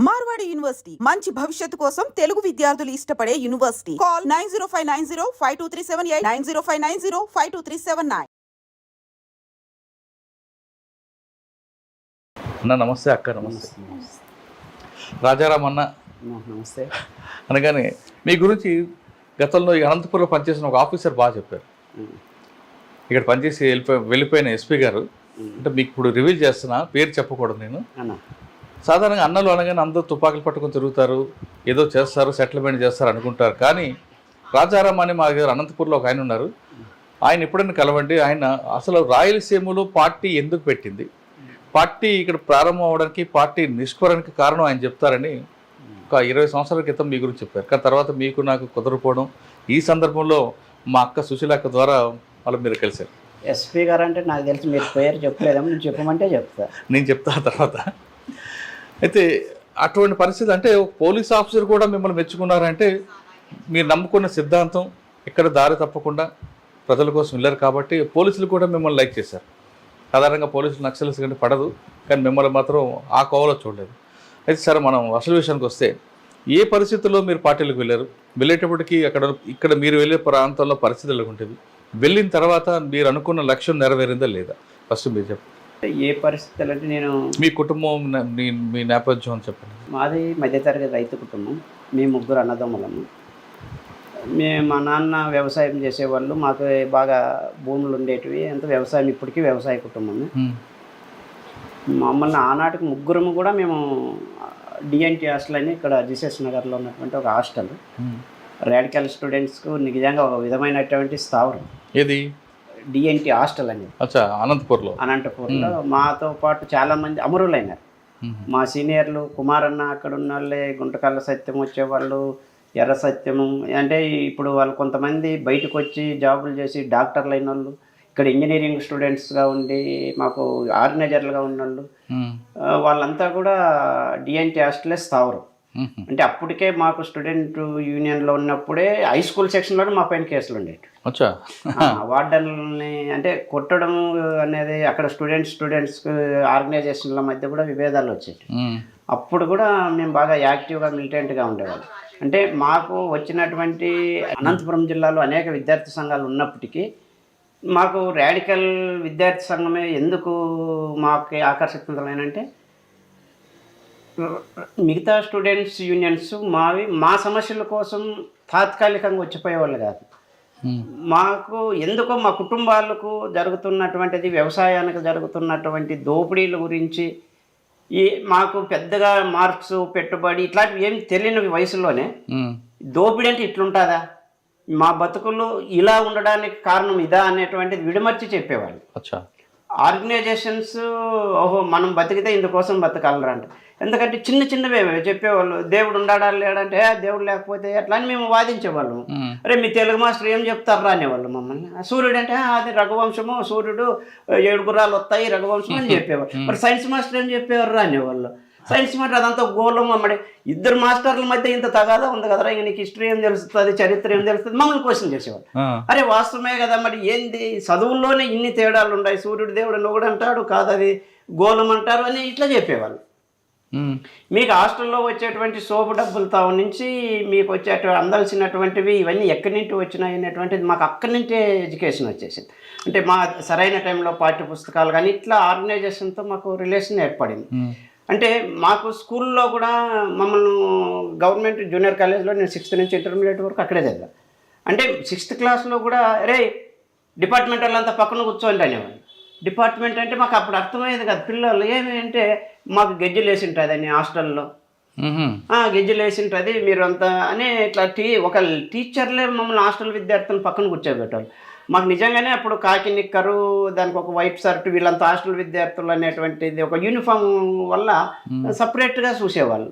Marwadi university మంచి భవిష్యత్తు కోసం తెలుగు విద్యార్థులు ఇష్టపడే యూనివర్సిటీ. కాల్ 9059052378 9059052379. అన్న నమస్తే, అక్క నమస్తే. రాజారాం అన్న నమస్తే. అనగానే మీ గురించి గతంలో ఈ అనంతపురంలో పనిచేసిన ఒక ఆఫీసర్ బాగా చెప్పారు. ఇక్కడ పనిచేసి వెళ్ళిపోయిన ఎస్పీ గారు అంటే మీకు ఇప్పుడు రివీల్ చేస్తున్నా, పేరు చెప్పకూడదు నేను. సాధారణంగా అన్నలు అనగానే అందరూ తుపాకులు పట్టుకొని తిరుగుతారు, ఏదో చేస్తారు, సెటిల్మెంట్ చేస్తారు అనుకుంటారు. కానీ రాజారాం అని మా దగ్గర అనంతపూర్లో ఒక ఆయన ఉన్నారు. ఆయన ఎప్పుడైనా కలవండి. ఆయన అసలు రాయలసీమలో పార్టీ ఎందుకు పెట్టింది, పార్టీ ఇక్కడ ప్రారంభం అవడానికి, పార్టీ నిష్కరణకి కారణం ఆయన చెప్తారని ఒక 20 సంవత్సరాల క్రితం మీ గురించి చెప్పారు. కానీ తర్వాత మీకు నాకు కుదరకపోవడం, ఈ సందర్భంలో మా అక్క సుశీలక్క ద్వారా వాళ్ళు మీరు కలిశారు. ఎస్పీ గారు అంటే నాకు తెలిసి మీరు పేరు చెప్పలేదేమో, నేను చెప్పమంటే చెప్తా. నేను చెప్తా తర్వాత. అయితే అటువంటి పరిస్థితి అంటే పోలీస్ ఆఫీసర్ కూడా మిమ్మల్ని మెచ్చుకున్నారంటే మీరు నమ్ముకున్న సిద్ధాంతం ఇక్కడ దారి తప్పకుండా ప్రజల కోసం వెళ్ళారు కాబట్టి పోలీసులు కూడా మిమ్మల్ని లైక్ చేశారు. సాధారణంగా పోలీసులు నక్సల్స్ కంటే పడదు, కానీ మిమ్మల్ని మాత్రం ఆ కోవలో చూడలేదు. అయితే సరే, మనం అసలు విషయానికి వస్తే ఏ పరిస్థితుల్లో మీరు పార్టీలకు వెళ్ళారు, వెళ్ళేటప్పటికి ఇక్కడ మీరు వెళ్ళే ప్రాంతంలో పరిస్థితులు ఉంటుంది, వెళ్ళిన తర్వాత మీరు అనుకున్న లక్ష్యం నెరవేరిందా లేదా, ఫస్ట్ మీరు చెప్పండి. ఏ పరిస్థితులు అంటే నేను మీ కుటుంబం మీ నేపథ్యం అని చెప్పండి. మాది మధ్యతరగతి రైతు కుటుంబం, మేము 3 అన్నదమ్ములము. మా నాన్న వ్యవసాయం చేసేవాళ్ళు, మాకు బాగా భూములు ఉండేటివి, అంత వ్యవసాయం, ఇప్పటికీ వ్యవసాయ కుటుంబమే. మమ్మల్ని ఆనాటికి 3 కూడా మేము డిఎన్టీ హాస్టల్ అని ఇక్కడ జీసస్ నగర్లో ఉన్నటువంటి ఒక హాస్టల్, రాడికల్ స్టూడెంట్స్కు నిజంగా ఒక విధమైనటువంటి స్థావరం. ఏది డిఎన్టీ హాస్టల్ అనేది అనంతపూర్లో మాతో పాటు చాలామంది అమరులైనారు. మా సీనియర్లు కుమారన్న, అక్కడ ఉన్న వాళ్ళే, గుంటకల్ల సత్యం వచ్చేవాళ్ళు, ఎర్ర సత్యము, అంటే ఇప్పుడు వాళ్ళు కొంతమంది బయటకు వచ్చి జాబులు చేసి డాక్టర్లు అయిన వాళ్ళు, ఇక్కడ ఇంజనీరింగ్ స్టూడెంట్స్గా ఉండి మాకు ఆర్గనైజర్లుగా ఉన్నోళ్ళు, వాళ్ళంతా కూడా డిఎన్టీ హాస్టలే స్థావరం. అంటే అప్పటికే మాకు స్టూడెంట్ యూనియన్లో ఉన్నప్పుడే హై స్కూల్ సెక్షన్లోనే మా పైన కేసులు ఉండేవి. వార్డన్ని అంటే కొట్టడం అనేది అక్కడ స్టూడెంట్స్ ఆర్గనైజేషన్ల మధ్య కూడా విభేదాలు వచ్చేవి. అప్పుడు కూడా మేము బాగా యాక్టివ్గా మిలిటెంట్గా ఉండేవాళ్ళం. అంటే మాకు వచ్చినటువంటి అనంతపురం జిల్లాలో అనేక విద్యార్థి సంఘాలు ఉన్నప్పటికీ మాకు రాడికల్ విద్యార్థి సంఘమే ఎందుకు మాకు ఆకర్షితులైనంటే, మిగతా స్టూడెంట్స్ యూనియన్స్ మా సమస్యల కోసం తాత్కాలికంగా వచ్చిపోయేవాళ్ళు కాదు. మాకు ఎందుకో మా కుటుంబాలకు జరుగుతున్నటువంటిది, వ్యవసాయానికి జరుగుతున్నటువంటి దోపిడీల గురించి మాకు పెద్దగా మార్క్స్, పెట్టుబడి ఇట్లాంటివి ఏం తెలియని వయసులోనే దోపిడీ అంటే ఇట్లుంటుందా, మా బతుకులు ఇలా ఉండడానికి కారణం ఇదా అనేటువంటిది విడమర్చి చెప్పేవాళ్ళు. ఆర్గనైజేషన్స్ ఓహో మనం బతికితే ఇందుకోసం బతకాలరా అంటే, ఎందుకంటే చిన్నవే చెప్పేవాళ్ళు. దేవుడు ఉన్నాడా లేడంటే దేవుడు లేకపోతే అట్లా అని మేము వాదించేవాళ్ళము. అరే మీ తెలుగు మాస్టర్ ఏం చెప్తారా అనేవాళ్ళు మమ్మల్ని. సూర్యుడు అంటే అది రఘువంశము, సూర్యుడు 7 గుర్రాలు వస్తాయి రఘువంశం అని చెప్పేవాళ్ళు. మరి సైన్స్ మాస్టర్ ఏం చెప్పేవారు అనేవాళ్ళు. సైన్స్ మాస్టర్ అదంతా గోళం. అమ్మడి 2 మాస్టర్ల మధ్య ఇంత తగాదా ఉంది కదరా, ఇక నీకు హిస్టరీ ఏం తెలుస్తుంది, చరిత్ర ఏం తెలుస్తుంది, మమ్మల్ని క్వశ్చన్ చేసేవాళ్ళు. అరే వాస్తవమే కదా, మరి ఏంది చదువుల్లోనే ఇన్ని తేడాలు ఉన్నాయి, సూర్యుడు దేవుడు నొగుడు అంటాడు కాదు, అది గోళం అంటారు అని ఇట్లా చెప్పేవాళ్ళు. మీకు హాస్టల్లో వచ్చేటువంటి సోపు డబ్బులతో నుంచి మీకు అందాల్సినటువంటివి ఇవన్నీ ఎక్కడి నుంచి వచ్చినాయి అనేటువంటిది మాకు అక్కడి నుంచే ఎడ్యుకేషన్ వచ్చేసింది. అంటే మా సరైన టైంలో పాఠ్య పుస్తకాలు కానీ ఇట్లా ఆర్గనైజేషన్తో మాకు రిలేషన్ ఏర్పడింది. అంటే మాకు స్కూల్లో కూడా మమ్మల్ని గవర్నమెంట్ జూనియర్ కాలేజ్లో నేను 6th నుంచి ఇంటర్మీడియట్ వరకు అక్కడే చదివా. అంటే 6th క్లాస్లో కూడా అరే డిపార్ట్మెంట్ వాళ్ళంతా పక్కన కూర్చోండి అనేవాళ్ళు. డిపార్ట్మెంట్ అంటే మాకు అప్పుడు అర్థమయ్యేది కదా, పిల్లలు ఏమి అంటే మాకు గెజ్జలు వేసి ఉంటుంది అని హాస్టల్లో, గెజ్జలు వేసి ఉంటుంది మీరు అంతా అని ఇట్లా ఒక టీచర్లే మమ్మల్ని హాస్టల్ విద్యార్థులను పక్కన కూర్చోబెట్టారు. మాకు నిజంగానే అప్పుడు కాకి నిక్కరు, దానికి ఒక వైట్ షర్ట్, వీళ్ళంతా హాస్టల్ విద్యార్థులు అనేటువంటిది ఒక యూనిఫామ్ వల్ల సపరేట్గా చూసేవాళ్ళు.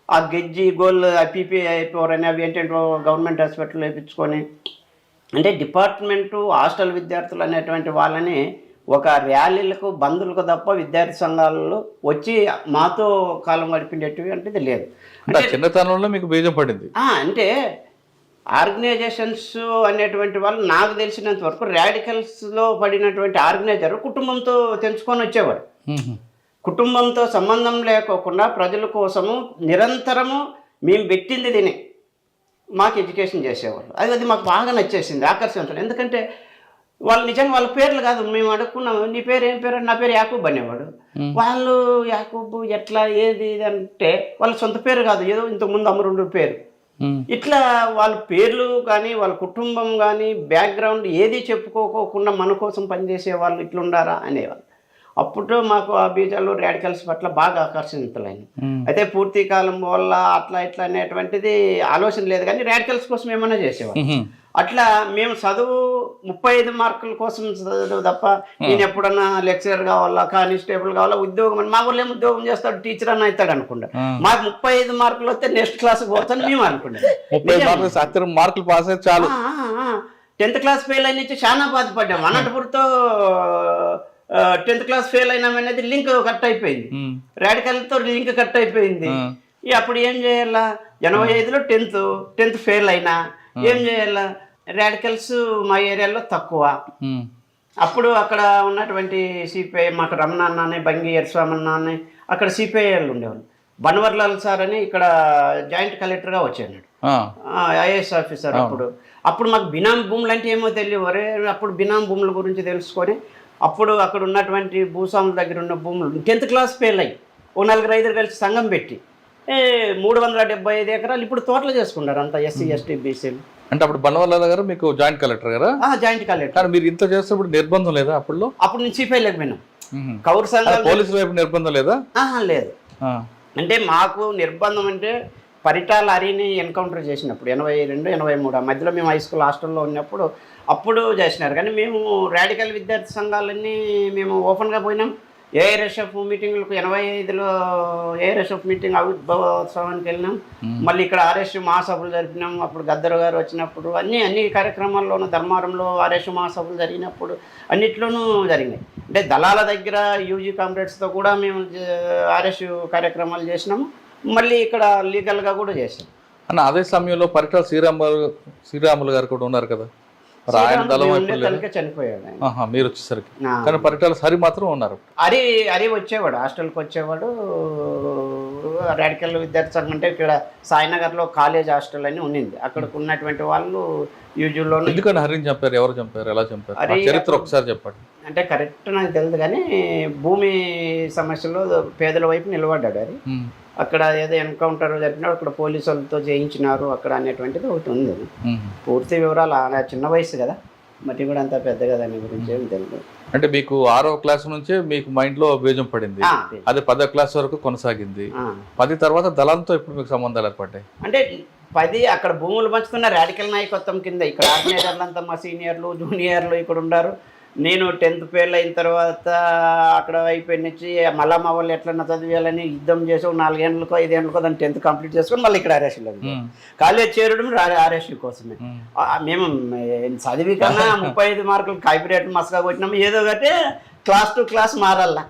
ఆ గెజ్జి గోల్ పీపీ4 అని అవి ఏంటంటే గవర్నమెంట్ హాస్పిటల్ వేయించుకొని, అంటే డిపార్ట్మెంటు హాస్టల్ విద్యార్థులు అనేటువంటి వాళ్ళని ఒక ర్యాలీలకు బంధువులకు తప్ప విద్యార్థి సంఘాలలో వచ్చి మాతో కాలం గడిపిండేటివి అంటే లేదు. అంటే చిన్నతనంలో మీకు బీజం పడింది. అంటే ఆర్గనైజేషన్స్ అనేటువంటి వాళ్ళు నాకు తెలిసినంత వరకు రాడికల్స్లో పడినటువంటి ఆర్గనైజర్ కుటుంబంతో తెంచుకొని వచ్చేవాడు. కుటుంబంతో సంబంధం లేకోకుండా ప్రజల కోసము నిరంతరము మేము పెట్టింది తిని మాకు ఎడ్యుకేషన్ చేసేవాళ్ళు. అది మాకు బాగా నచ్చేసింది, ఆకర్షించడం. ఎందుకంటే వాళ్ళు నిజంగా వాళ్ళ పేర్లు కాదు, మేము అడుక్కున్నాము నీ పేరు ఏం పేరు, నా పేరు యాకూబ్ అనేవాడు. వాళ్ళు యాకూబ్ ఎట్లా ఏది ఇది అంటే వాళ్ళ సొంత పేరు కాదు, ఏదో ఇంతకుముందు అమరుండు పేరు. ఇట్లా వాళ్ళ పేర్లు కానీ వాళ్ళ కుటుంబం కానీ బ్యాక్గ్రౌండ్ ఏది చెప్పుకోకుండా మన కోసం పనిచేసే వాళ్ళు ఇట్లుండారా అనేవాళ్ళు. అప్పుడు మాకు ఆ బీజాలు రాడికల్స్ పట్ల బాగా ఆకర్షితులైన. అయితే పూర్తి కాలం వల్ల అట్లా ఇట్లా అనేటువంటిది ఆలోచన లేదు, కానీ రాడికల్స్ కోసం ఏమన్నా చేసేవాళ్ళు. అట్లా మేము చదువు 35 మార్కుల కోసం చదువు తప్ప నేను ఎప్పుడన్నా లెక్చరర్ కావాలా, కానిస్టేబుల్ కావాలా, ఉద్యోగం అని మా ఊళ్ళో ఏం ఉద్యోగం చేస్తాడు, టీచర్ అని అవుతాడు అనుకుంటా. మాకు 35 మార్కులు వస్తే నెక్స్ట్ క్లాస్కి పోతాను మేము అనుకుంటాం. మార్కులు పాస్ అయితే చాలు. 10th క్లాస్ ఫెయిల్ అయిన నుంచి చాలా బాధపడ్డాం. అనంతపురంతో 10th క్లాస్ ఫెయిల్ అయినామనేది లింక్ కట్ అయిపోయింది, రాడికల్తో లింక్ కట్ అయిపోయింది. అప్పుడు ఏం చేయాలా, 85లో 10th ఫెయిల్ అయినా ఏం చేయాలా, రాడికల్స్ మా ఏరియాలో తక్కువ. అప్పుడు అక్కడ ఉన్నటువంటి సిపిఐ మాకు రమణ అన్న, బంగి ఎర్స్వామన్న అని అక్కడ సిపిఐలు ఉండేవాళ్ళు. బన్వర్లాల్ సార్ అని ఇక్కడ జాయింట్ కలెక్టర్గా వచ్చాడు, ఐఏఎస్ ఆఫీసర్. అప్పుడు మాకు బినామీ భూములు అంటే ఏమో తెలియవరే. అప్పుడు బినామీ భూముల గురించి తెలుసుకొని అప్పుడు అక్కడ ఉన్నటువంటి భూస్వాముల దగ్గర ఉన్న భూములు 10th క్లాస్ ఫెయిల్ అయ్యి 4-5 కలిసి సంఘం పెట్టి 375 ఎకరాలు ఇప్పుడు తోటలు చేసుకున్నారు అంతా ఎస్సీ ఎస్టీ బీసీలు. అంటే అప్పుడు బన్వర్లాల్ గారు మీకు జాయింట్ కలెక్టర్ గారా? Joint collector. మీరు ఇంత చేసేప్పుడు నిర్బంధం లేదా అప్పుడు? అప్పుడు నుంచి సిపిఐ లేకపోయినాం. కౌరు సంఘాలు పోలీసుల వైపు నిర్బంధం లేదా? లేదు. అంటే మాకు నిర్బంధం అంటే పరిటాల హరిని ఎన్కౌంటర్ చేసినప్పుడు 82, 83 ఆ మధ్యలో మేము హై స్కూల్ హాస్టల్లో ఉన్నప్పుడు అప్పుడు చేసినారు. కానీ మేము రాడికల్ విద్యార్థి సంఘాలన్నీ మేము ఓపెన్గా పోయినాం. ఏఆర్ఎస్ఎఫ్ మీటింగ్లకు 85లో ఏఆర్ఎస్ఎఫ్ మీటింగ్ ఆవిర్భావోత్సవానికి వెళ్ళినాం. మళ్ళీ ఇక్కడ ఆర్ఎస్యు మహాసభలు జరిపినాం. అప్పుడు గద్దర్ గారు వచ్చినప్పుడు అన్ని కార్యక్రమాల్లోనూ, ధర్మారంలో ఆర్ఎస్యు మహాసభలు జరిగినప్పుడు అన్నిట్లోనూ జరిగినాయి. అంటే దళాల దగ్గర యూజీ కామ్రేడ్స్తో కూడా మేము ఆర్ఎస్యు కార్యక్రమాలు చేసినాము. మళ్ళీ ఇక్కడ లీగల్గా కూడా చేసాం. అన్న అదే సమయంలో పరిటాల శ్రీరాములు గారు కూడా ఉన్నారు కదా, చనిపోయాడు మీరు వచ్చేసరికి. కానీ పరిటాల హరి మాత్రం ఉన్నారు. హరి వచ్చేవాడు, హాస్టల్కి వచ్చేవాడు. రాడికల్ విద్యార్థి సంఘం అంటే ఇక్కడ సాయినగర్లో కాలేజ్ హాస్టల్ అని ఉన్నింది. అక్కడికి ఉన్నటువంటి వాళ్ళు యూజువల్లో. ఎందుకని హరిని చంపారు? ఎవరు చంపారు? ఎలా చంపారు? చరిత్ర ఒకసారి చెప్పండి. అంటే కరెక్ట్ నాకు తెలియదు, కానీ భూమి సమస్యలో పేదల వైపు నిలబడ్డాడు హరి. అక్కడ ఏదో ఎన్కౌంటర్ జరిపినాడు, అక్కడ పోలీసు వాళ్ళతో చేయించినారు అక్కడ అనేటువంటిది ఒకటి ఉంది. పూర్తి వివరాలు చిన్న వయసు కదా, మరి కూడా అంత పెద్దగా దాని గురించి ఏమి తెలియదు. అంటే మీకు 6వ క్లాస్ నుంచే మీకు మైండ్లో బీజం పడింది, అది 10వ క్లాస్ వరకు కొనసాగింది. 10 తర్వాత దళంతో ఇప్పుడు మీకు సంబంధాలు ఏర్పడ్డాయి. అంటే 10 అక్కడ భూములు పంచుకున్న రాడికల్ నాయకత్వం కింద ఇక్కడ ఆర్గనైజర్లంతా మా సీనియర్లు జూనియర్లు ఇక్కడ ఉన్నారు. నేను 10th ఫెయిల్ అయిన తర్వాత అక్కడ అయిపోయిన నుంచి మళ్ళా మా వాళ్ళు ఎట్లన్నా చదివేయాలని యుద్ధం చేసి 4 ఏళ్ళకో 5 ఏళ్ళకో దాన్ని 10th కంప్లీట్ చేసుకొని మళ్ళీ ఇక్కడ ఆర్ఎస్యూలో కాలేజ్ చేరడం ఆర్ఎస్యూ కోసమే. మేము చదివి కన్నా 35 మార్కులు కాపీరేట్ మసగా కొట్టినాము. ఏదో ఒకటి క్లాస్ టు క్లాస్ మారాలా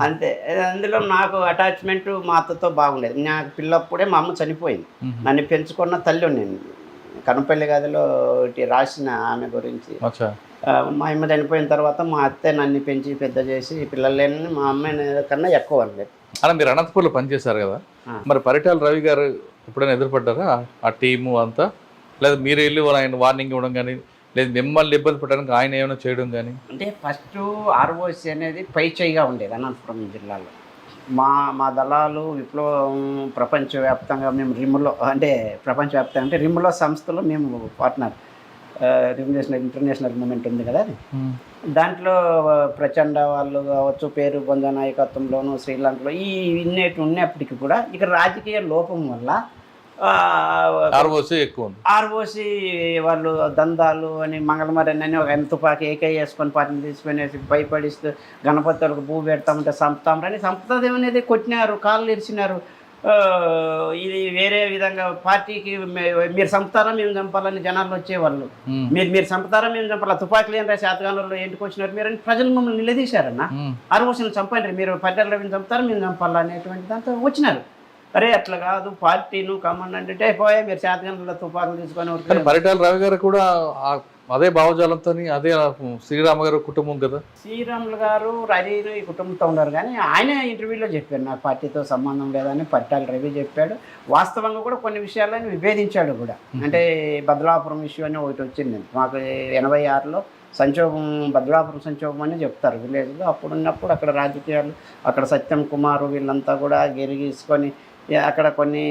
అంతే. అందులో నాకు అటాచ్మెంట్ మా అత్తతో బాగుండేది. నాకు పిల్లప్పుడే మా అమ్మ చనిపోయింది. నన్ను పెంచుకున్న తల్లి నేను కనపల్లి గదిలో రాసిన ఆమె గురించి. మా అమ్మ చనిపోయిన తర్వాత మా అత్తే నన్ను పెంచి పెద్ద చేసి పిల్లలేని మా అమ్మాయి కన్నా ఎక్కువ అనలేదు. అలా మీరు అనంతపూర్లో పనిచేశారు కదా, మరి పరిటాల రవి గారు ఎప్పుడైనా ఎదురుపడ్డారా ఆ టీము అంతా? లేదా మీరు వెళ్ళి ఆయన వార్నింగ్ ఇవ్వడం కానీ, లేదు మిమ్మల్ని ఇబ్బంది పెట్టడానికి ఆయన ఏమైనా చేయడం కానీ? అంటే ఫస్ట్ ఆర్ఓసి అనేది పై చేయిగా ఉండేది అనంతపురం జిల్లాలో. మా దళాలు విప్లవం ప్రపంచవ్యాప్తంగా మేము రిమ్లో, అంటే ప్రపంచవ్యాప్తంగా అంటే రిమ్లో సంస్థలో మేము పార్ట్నర్. ఇంటర్నేషనల్ మూమెంట్ ఉంది కదా, అది దాంట్లో ప్రచండ వాళ్ళు కావచ్చు, పేరు బొంద నాయకత్వంలోనూ శ్రీలంకలో ఈ ఇన్నేటి ఉన్నప్పటికీ కూడా ఇక్కడ రాజకీయ లోపం వల్ల ఆర్ఓసి వాళ్ళు దందాలు అని మంగళమరని అని ఒక తుపాకి ఏకై వేసుకొని పార్టీని తీసుకునేసి భయపడిస్తూ గణపతి వాళ్ళకి భూ పెడతామంటే చంపుతామని చంపుతాదేమనేది కొట్టినారు, కాళ్ళు ఇరిచినారు. ఇది వేరే విధంగా పార్టీకి మీరు చంపుతారా మేము చంపాలని జనాలు వచ్చేవాళ్ళు. మీరు చంపుతారా మేము చంపాలా, తుపాకులు ఏం రాసి శాతగానంలో ఎందుకు వచ్చినారు మీరు అని ప్రజలు మమ్మల్ని నిలదీశారన్న. ఆర్ఓసిని చంపండి, మీరు పరిటాల రవిని చంపుతారా మేము చంపాలా అనేటువంటి దాంతో వచ్చినారు. అరే అట్లా కాదు, పార్టీను కమాండ్ అంటే పోయా మీరు శాతగానంలో తుపాకులు తీసుకొని. పరిటాల రవి గారు కూడా అదే భావజాలంతో అదే శ్రీరామ గారు కుటుంబం కదా. శ్రీరాములు గారు రవిను ఈ కుటుంబంతో ఉన్నారు, కానీ ఆయన ఇంటర్వ్యూలో చెప్పాడు నాకు పార్టీతో సంబంధం లేదని. పరిటాల రవి చెప్పాడు. వాస్తవంగా కూడా కొన్ని విషయాలను విభేదించాడు కూడా. అంటే బదలాపురం ఇష్యూ అని ఒకటి వచ్చింది మాకు 86లో సంక్షోభం, బదలాపురం సంక్షోభం అని చెప్తారు విలేజ్లో. అప్పుడు ఉన్నప్పుడు అక్కడ రాజకీయాలు, అక్కడ సత్యం కుమారు వీళ్ళంతా కూడా గెరిగీసుకొని అక్కడ కొన్ని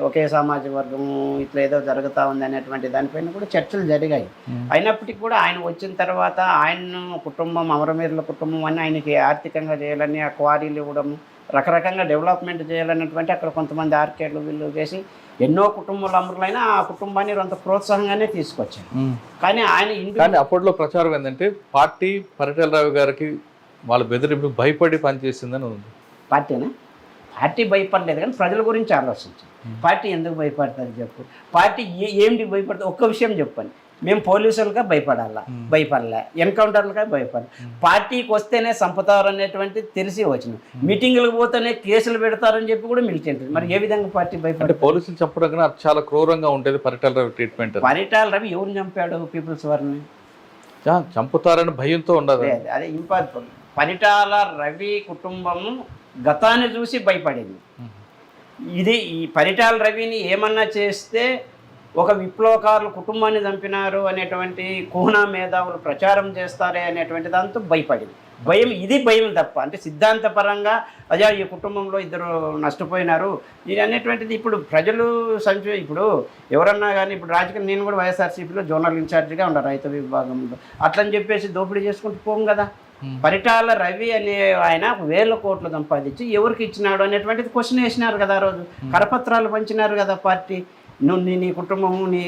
ఒకే సామాజిక వర్గం ఇట్లా ఏదో జరుగుతూ ఉంది అనేటువంటి దానిపైన కూడా చర్చలు జరిగాయి. అయినప్పటికీ కూడా ఆయన వచ్చిన తర్వాత ఆయన కుటుంబం, అమరవీరుల కుటుంబం అని ఆయనకి ఆర్థికంగా చేయాలని, ఆ క్వారీలు ఇవ్వడం, రకరకంగా డెవలప్మెంట్ చేయాలన్నటువంటి అక్కడ కొంతమంది ఆర్కేడ్లు వీళ్ళు చేసి ఎన్నో కుటుంబాల అమరులైనా ఆ కుటుంబాన్ని కొంత ప్రోత్సాహంగానే తీసుకొచ్చారు. కానీ ఆయన కానీ అప్పట్లో ప్రచారం ఏంటంటే పార్టీ పరిటాల రావు గారికి వాళ్ళ బెదిరింపు భయపడి పనిచేసిందని ఉంది. పార్టీనా? పార్టీ భయపడలేదు, కానీ ప్రజల గురించి ఆలోచించారు. పార్టీ ఎందుకు భయపడతారు చెప్పు? పార్టీ ఏంటి భయపడుతుంది? ఒక్క విషయం చెప్పండి. మేము పోలీసులుగా భయపడలే, ఎన్కౌంటర్లుగా భయపడాలి. పార్టీకి వస్తేనే చంపుతారు అనేటువంటి తెలిసి వచ్చిన, మీటింగులకు పోతేనే కేసులు పెడతారని చెప్పి కూడా మిలిటెంట్. మరి ఏ విధంగా పార్టీ భయపడే? పోలీసులు చంపడం కన్నా చాలా క్రూరంగా ఉండేది పరిటాల రవి ట్రీట్మెంట్. పరిటాల రవి ఎవరిని చంపాడు? పీపుల్స్ వారిని చంపుతారని భయంతో ఉండదు. అదే ఇంపార్టెంట్. పరిటాల రవి కుటుంబము గతాన్ని చూసి భయపడింది. ఇది ఈ పరిటాల రవిని ఏమన్నా చేస్తే ఒక విప్లవకారులు కుటుంబాన్ని చంపినారు అనేటువంటి కూనా మేధావులు ప్రచారం చేస్తారే అనేటువంటి దాంతో భయపడింది. ఇది భయం తప్ప, అంటే సిద్ధాంతపరంగా అజా ఈ కుటుంబంలో ఇద్దరు నష్టపోయినారు ఇది అనేటువంటిది ఇప్పుడు ప్రజలు ఇప్పుడు ఎవరన్నా కానీ ఇప్పుడు రాజకీయ, నేను కూడా వైఎస్ఆర్సీపీలో జోనల్ ఇన్ఛార్జిగా ఉన్నా రైతు విభాగంలో, అట్లని చెప్పేసి దోపిడీ చేసుకుంటూ పోం కదా. పరిటాల రవి అనే ఆయన 1000 కోట్లు సంపాదించి ఎవరికి ఇచ్చినాడు అనేటువంటిది క్వశ్చన్ వేసినారు కదా. ఆ రోజు కరపత్రాలు పంచినారు కదా పార్టీ. నీ కుటుంబము నీ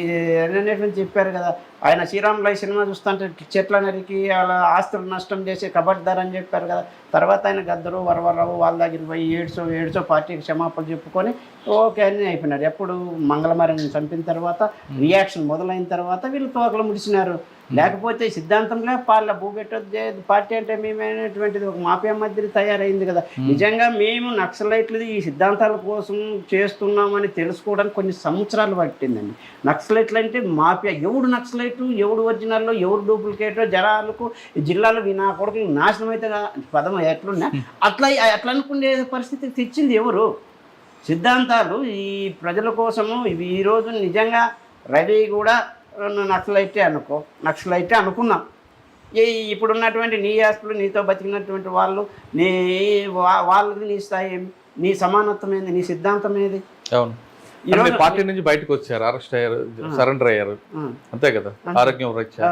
అనేటువంటి చెప్పారు కదా. ఆయన శ్రీరాములు సినిమా చూస్తుంటే చెట్ల నరికి అలా ఆస్తులు నష్టం చేసి కబడ్దార్ అని చెప్పారు కదా. తర్వాత ఆయన గద్దరు వరవరరావు వాళ్ళ దగ్గర పోయి ఏడ్చో పార్టీకి క్షమాపణ చెప్పుకొని ఓకే అని అయిపోయినారు. ఎప్పుడు మంగళమారిని చంపిన తర్వాత రియాక్షన్ మొదలైన తర్వాత వీళ్ళు తోకలు ముడిచినారు. లేకపోతే సిద్ధాంతంలో భూ పెట్టొద్దు పార్టీ అంటే మేమనేటువంటిది ఒక మాఫియా మధ్య తయారైంది కదా. నిజంగా మేము నక్సలైట్లది ఈ సిద్ధాంతాల కోసం చేస్తున్నామని తెలుసుకోవడానికి కొన్ని సంవత్సరాలు పట్టిందండి. నక్సలైట్లు అంటే మాఫియా, ఎవడు నక్సలైట్, ఎవడు ఒరిజినల్లో, ఎవడు డూప్లికేటో జనాలకు జిల్లాలో నా కొడుకులు నాశనం అయితే పదం ఎట్లున్నా అట్లా అనుకునే పరిస్థితి తెచ్చింది ఎవరు? సిద్ధాంతాలు ఈ ప్రజల కోసము. ఇవి ఈరోజు నిజంగా రవి కూడా నక్సలైటే అనుకున్నాం. ఇప్పుడున్నటువంటి నీ ఆస్తులు, నీతో బతికినటువంటి వాళ్ళు, వాళ్ళది నీ స్థాయి ఏమి, నీ సమానత్వం ఏంది, నీ సిద్ధాంతం ఏది? అవును, పార్టీ నుంచి బయటకు వచ్చారు, అరెస్ట్ అయ్యారు, సరెండర్ అయ్యారు, అంతే కదా. ఆరోగ్యం రీత్యా